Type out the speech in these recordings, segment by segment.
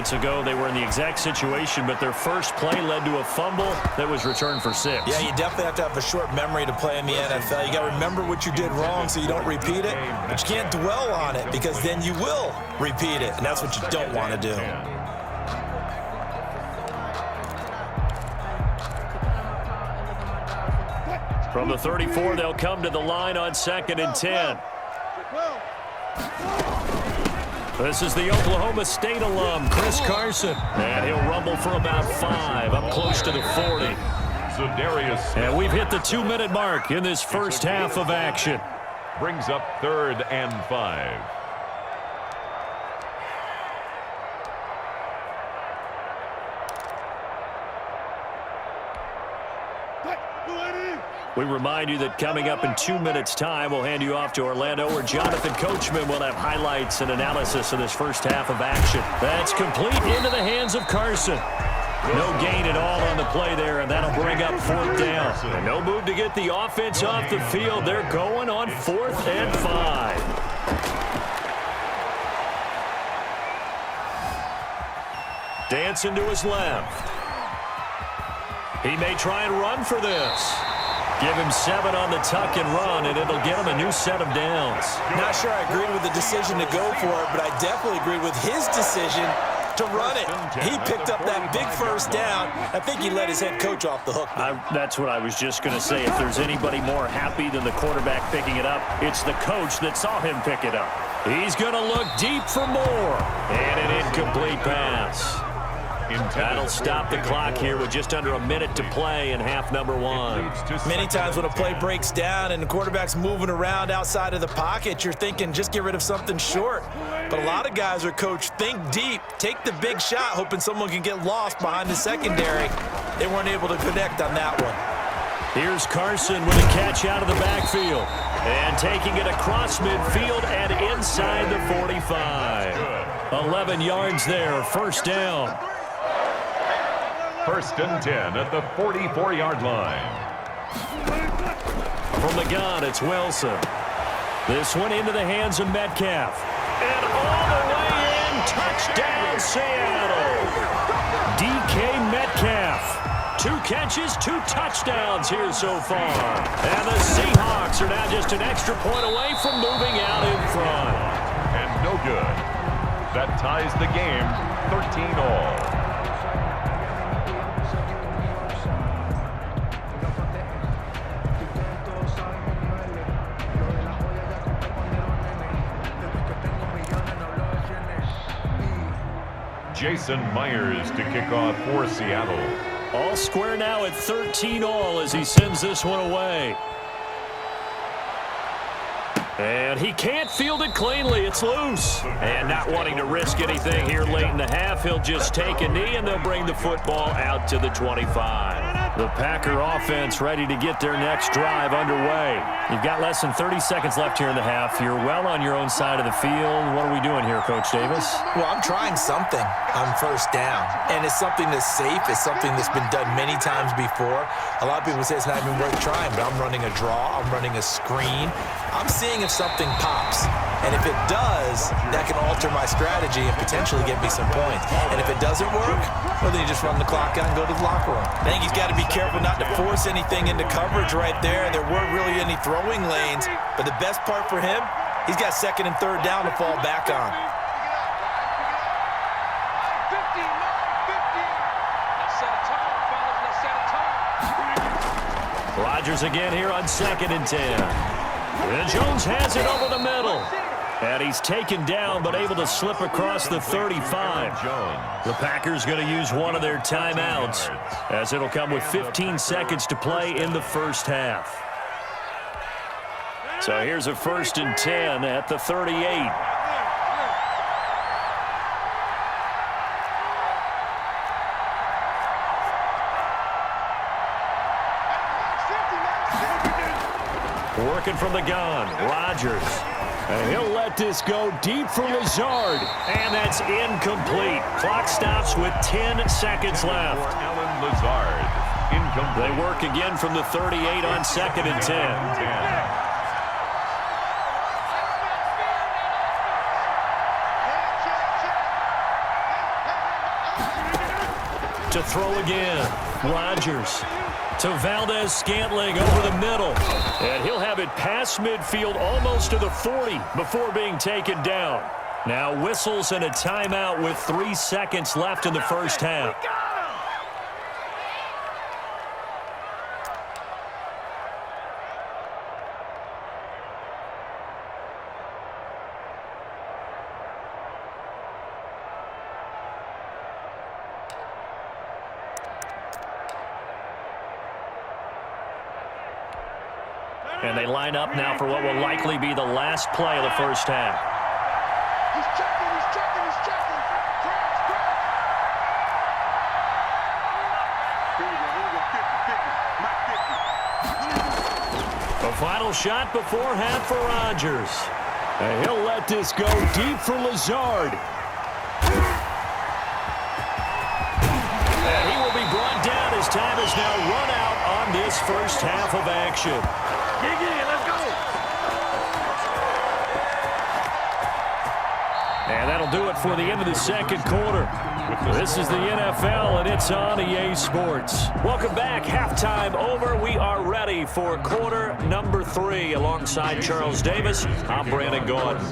moments ago, they were in the exact situation, but their first play led to a fumble that was returned for 6. Yeah, you definitely have to have a short memory to play in the NFL. You got to remember what you did wrong so you don't repeat it, but you can't dwell on it because then you will repeat it, and that's what you don't want to do. From the 34, they'll come to the line on 2nd and 10. This is the Oklahoma State alum, Chris Carson. And he'll rumble for about 5, up close to the 40. And we've hit the 2-minute mark in this first half of action. Brings up 3rd and 5. We remind you that coming up in 2 minutes' time, we'll hand you off to Orlando, where Jonathan Coachman will have highlights and analysis of this first half of action. That's complete into the hands of Carson. No gain at all on the play there, and that'll bring up 4th down. And no move to get the offense off the field. They're going on 4th and 5. Dancing to his left. He may try and run for this. Give him 7 on the tuck and run, and it'll get him a new set of downs. Not sure I agreed with the decision to go for it, but I definitely agreed with his decision to run it. He picked up that big first down. I think he let his head coach off the hook. That's what I was just going to say. If there's anybody more happy than the quarterback picking it up, it's the coach that saw him pick it up. He's going to look deep for more. And an incomplete pass. That'll stop the clock here with just under a minute to play in half number 1. Many times when a play breaks down and the quarterback's moving around outside of the pocket, you're thinking just get rid of something short. But a lot of guys are coached, think deep, take the big shot, hoping someone can get lost behind the secondary. They weren't able to connect on that one. Here's Carson with a catch out of the backfield. And taking it across midfield and inside the 45. 11 yards there, first down. 1st and 10 at the 44-yard line. From the gun, it's Wilson. This one into the hands of Metcalf. And all the way in, touchdown Seattle. DK Metcalf. 2 catches, 2 touchdowns here so far. And the Seahawks are now just an extra point away from moving out in front. And no good. That ties the game 13-all. Jason Myers to kick off for Seattle. All square now at 13-all as he sends this one away. And he can't field it cleanly. It's loose. And not wanting to risk anything here late in the half, he'll just take a knee, and they'll bring the football out to the 25. The Packer offense ready to get their next drive underway. You've got less than 30 seconds left here in the half. You're well on your own side of the field. What are we doing here, Coach Davis? Well, I'm trying something on first down, and it's something that's safe. It's something that's been done many times before. A lot of people say it's not even worth trying, but I'm running a draw. I'm running a screen. I'm seeing if something pops. And if it does, that can alter my strategy and potentially get me some points. And if it doesn't work, well, then you just run the clock out and go to the locker room. I think he's got to be careful not to force anything into coverage right there. There weren't really any throwing lanes. But the best part for him, he's got 2nd and 3rd down to fall back on. Rodgers again here on 2nd and 10. And Jones has it over the middle. And he's taken down but able to slip across the 35. The Packers going to use one of their timeouts as it'll come with 15 seconds to play in the first half. So here's a 1st and 10 at the 38. Working from the gun, Rodgers. And he'll let this go deep for Lazard. And that's incomplete. Clock stops with 10 seconds left. Alan Lazard, incomplete. They work again from the 38 on 2nd and 10. To throw again. Rodgers. To Valdez-Scantling over the middle. And he'll have it past midfield almost to the 40 before being taken down. Now whistles and a timeout with 3 seconds left in the first half. And they line up now for what will likely be the last play of the first half. He's checking, he's checking, he's checking. Here we go, 50, 50. A final shot before half for Rodgers. And he'll let this go deep for Lazard. And he will be brought down as time is now run out on this first half of action. Dig in, let's go. And that'll do it for the end of the second quarter. This is the NFL, and it's on EA Sports. Welcome back. Halftime over. We are ready for quarter number 3. Alongside Charles Davis, I'm Brandon Gaudin.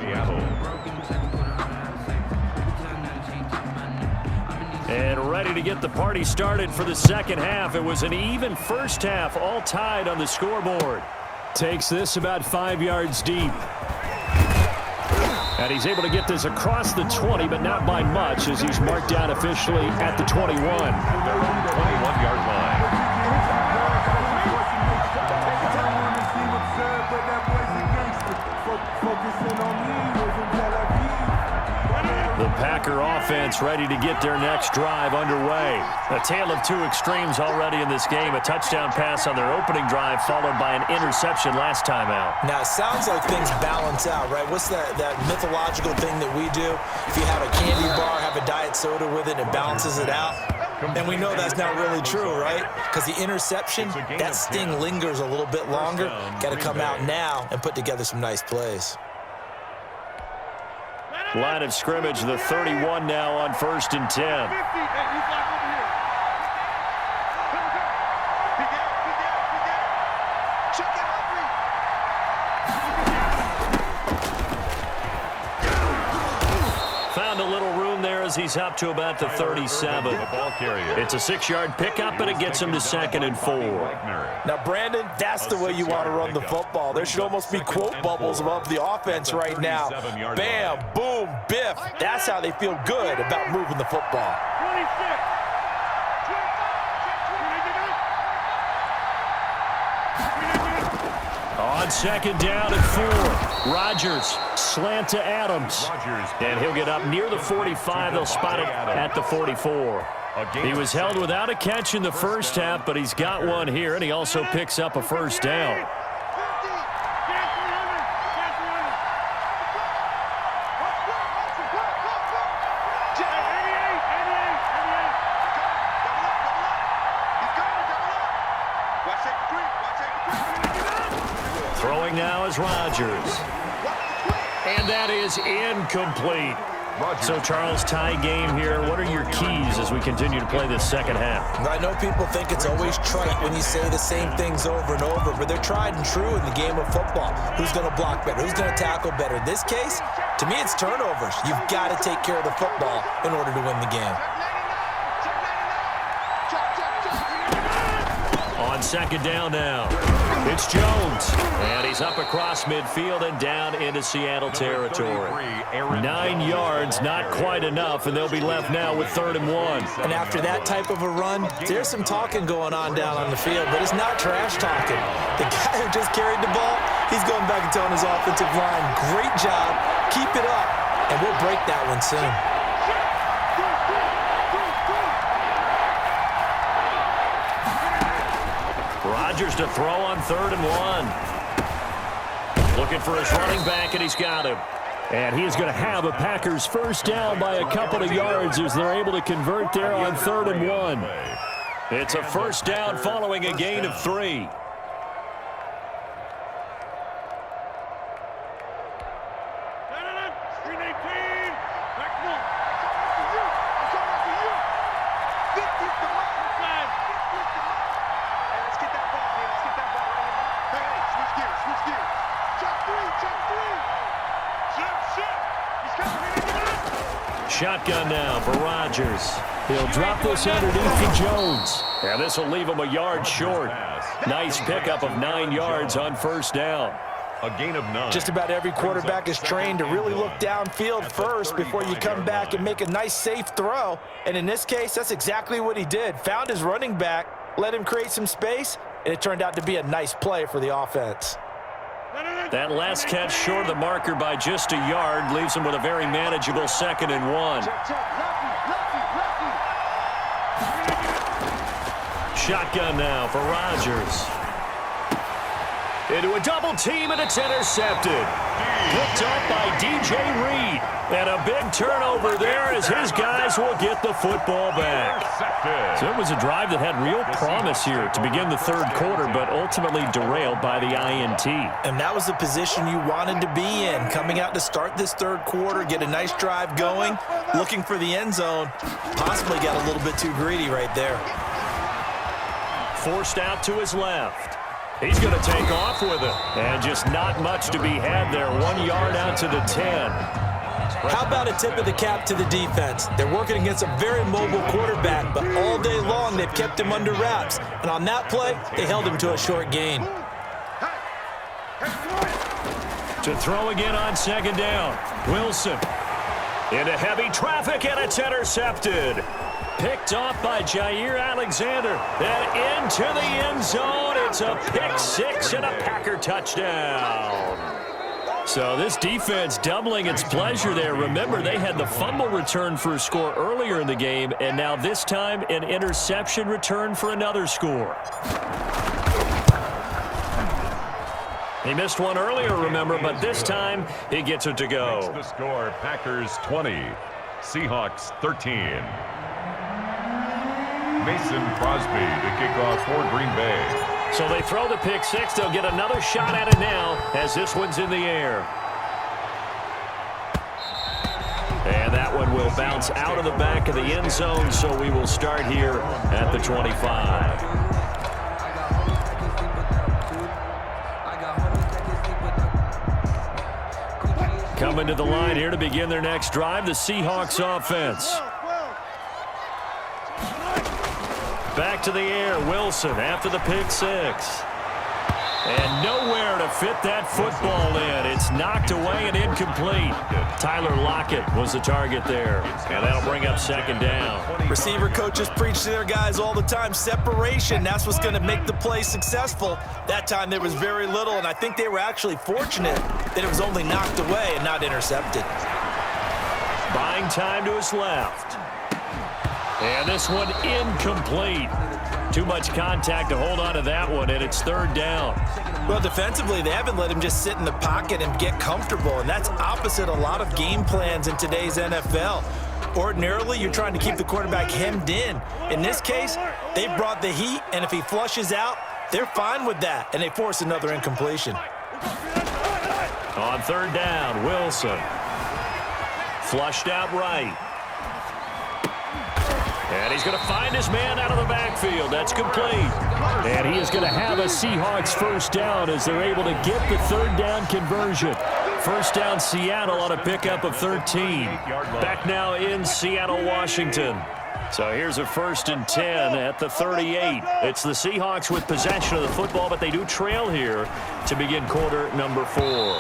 And ready to get the party started for the second half. It was an even first half, all tied on the scoreboard. Takes this about 5 yards deep. And he's able to get this across the 20, but not by much, as he's marked down officially at the 21. 21-yard line. The Packer offense ready to get their next drive underway. A tale of two extremes already in this game. A touchdown pass on their opening drive, followed by an interception last time out. Now, it sounds like things balance out, right? What's that mythological thing that we do? If you have a candy bar, have a diet soda with it, it balances it out. And we know that's not really true, right? Because the interception, that sting lingers a little bit longer. Got to come out now and put together some nice plays. Line of scrimmage, the 31 now on 1st and 10. Found a little room there as he's up to about the 37. It's a 6-yard pickup, and it gets him to 2nd and 4. Now, Brandon, that's the way you want to run the football. There should almost be quote bubbles above the offense right now. Bam, boom, biff. That's how they feel good about moving the football. On 2nd down and 4. Rodgers, slant to Adams. And he'll get up near the 45. They'll spot it at the 44. He was held without a catch in the first half, but he's got one here, and he also picks up a first down. Throwing now is Rodgers. And that is incomplete. So, Charles, tie game here. What are your keys as we continue to play this second half? I know people think it's always trite when you say the same things over and over, but they're tried and true in the game of football. Who's going to block better? Who's going to tackle better? In this case, to me, it's turnovers. You've got to take care of the football in order to win the game. On 2nd down now, it's Jones. And he's up across midfield and down into Seattle territory. 9 yards, not quite enough, and they'll be left now with 3rd and 1. And after that type of a run, there's some talking going on down on the field, but it's not trash talking. The guy who just carried the ball, he's going back and telling his offensive line, great job, keep it up, and we'll break that one soon. Rodgers to throw on 3rd and 1. Looking for his running back, and he's got him. And he is going to have a Packers first down by a couple of yards as they're able to convert there on 3rd and 1. It's a first down following a gain of 3. shotgun now for Rodgers. He'll drop this underneath to Jones. And this will leave him a yard short. Nice pickup of 9 yards on first down. A gain of 9. Just about every quarterback is trained to really look downfield first before you come back and make a nice, safe throw. And in this case, that's exactly what he did. Found his running back, let him create some space, and it turned out to be a nice play for the offense. That last catch short of the marker by just a yard leaves him with a very manageable 2nd and 1. Shotgun now for Rodgers. Into a double team, and it's intercepted. Picked up by DJ Reed. And a big turnover there as his guys will get the football back. So it was a drive that had real promise here to begin the third quarter, but ultimately derailed by the INT. And that was the position you wanted to be in, coming out to start this third quarter, get a nice drive going, looking for the end zone. Possibly got a little bit too greedy right there. Forced out to his left. He's going to take off with it. And just not much to be had there. 1 yard out to the 10. How about a tip of the cap to the defense? They're working against a very mobile quarterback, but all day long they've kept him under wraps. And on that play, they held him to a short gain. To throw again on 2nd down. Wilson. Into heavy traffic, and it's intercepted. Picked off by Jair Alexander. And into the end zone. It's a pick 6 and a Packer touchdown. So this defense doubling its pleasure there. Remember, they had the fumble return for a score earlier in the game, and now this time an interception return for another score. He missed one earlier, remember, but this time he gets it to go. Makes the score, Packers 20, Seahawks 13. Mason Crosby to kick off for Green Bay. So they throw the pick 6. They'll get another shot at it now as this one's in the air. And that one will bounce out of the back of the end zone, so we will start here at the 25. Coming to the line here to begin their next drive, the Seahawks offense. Back to the air, Wilson after the pick 6. And nowhere to fit that football in. It's knocked away and incomplete. Tyler Lockett was the target there. And that'll bring up 2nd down. Receiver coaches preach to their guys all the time. Separation, that's what's going to make the play successful. That time there was very little, and I think they were actually fortunate that it was only knocked away and not intercepted. Buying time to his left. And this one incomplete. Too much contact to hold on to that one, and it's 3rd down. Well, defensively, they haven't let him just sit in the pocket and get comfortable, and that's opposite a lot of game plans in today's NFL. Ordinarily, you're trying to keep the quarterback hemmed in. In this case, they brought the heat, and if he flushes out, they're fine with that, and they force another incompletion. On 3rd down, Wilson. Flushed out right. And he's going to find his man out of the backfield. That's complete. And he is going to have a Seahawks 1st down as they're able to get the 3rd down conversion. 1st down, Seattle on a pickup of 13. Back now in Seattle, Washington. So here's a 1st and 10 at the 38. It's the Seahawks with possession of the football, but they do trail here to begin quarter number 4.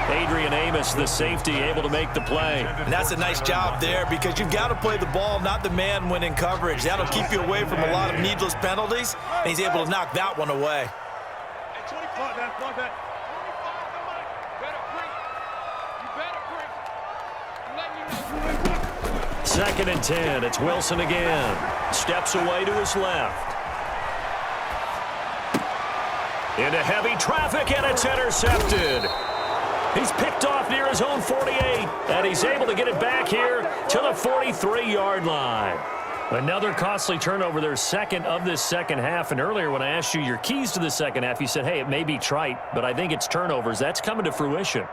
Adrian Amos, the safety, able to make the play. And that's a nice job there because you've got to play the ball, not the man when in coverage. That'll keep you away from a lot of needless penalties, and he's able to knock that one away. 2nd and 10. It's Wilson again. Steps away to his left. Into heavy traffic, and it's intercepted. He's picked off near his own 48, and he's able to get it back here to the 43-yard line. Another costly turnover, their 2nd of this second half. And earlier when I asked you your keys to the second half, you said, hey, it may be trite, but I think it's turnovers. That's coming to fruition.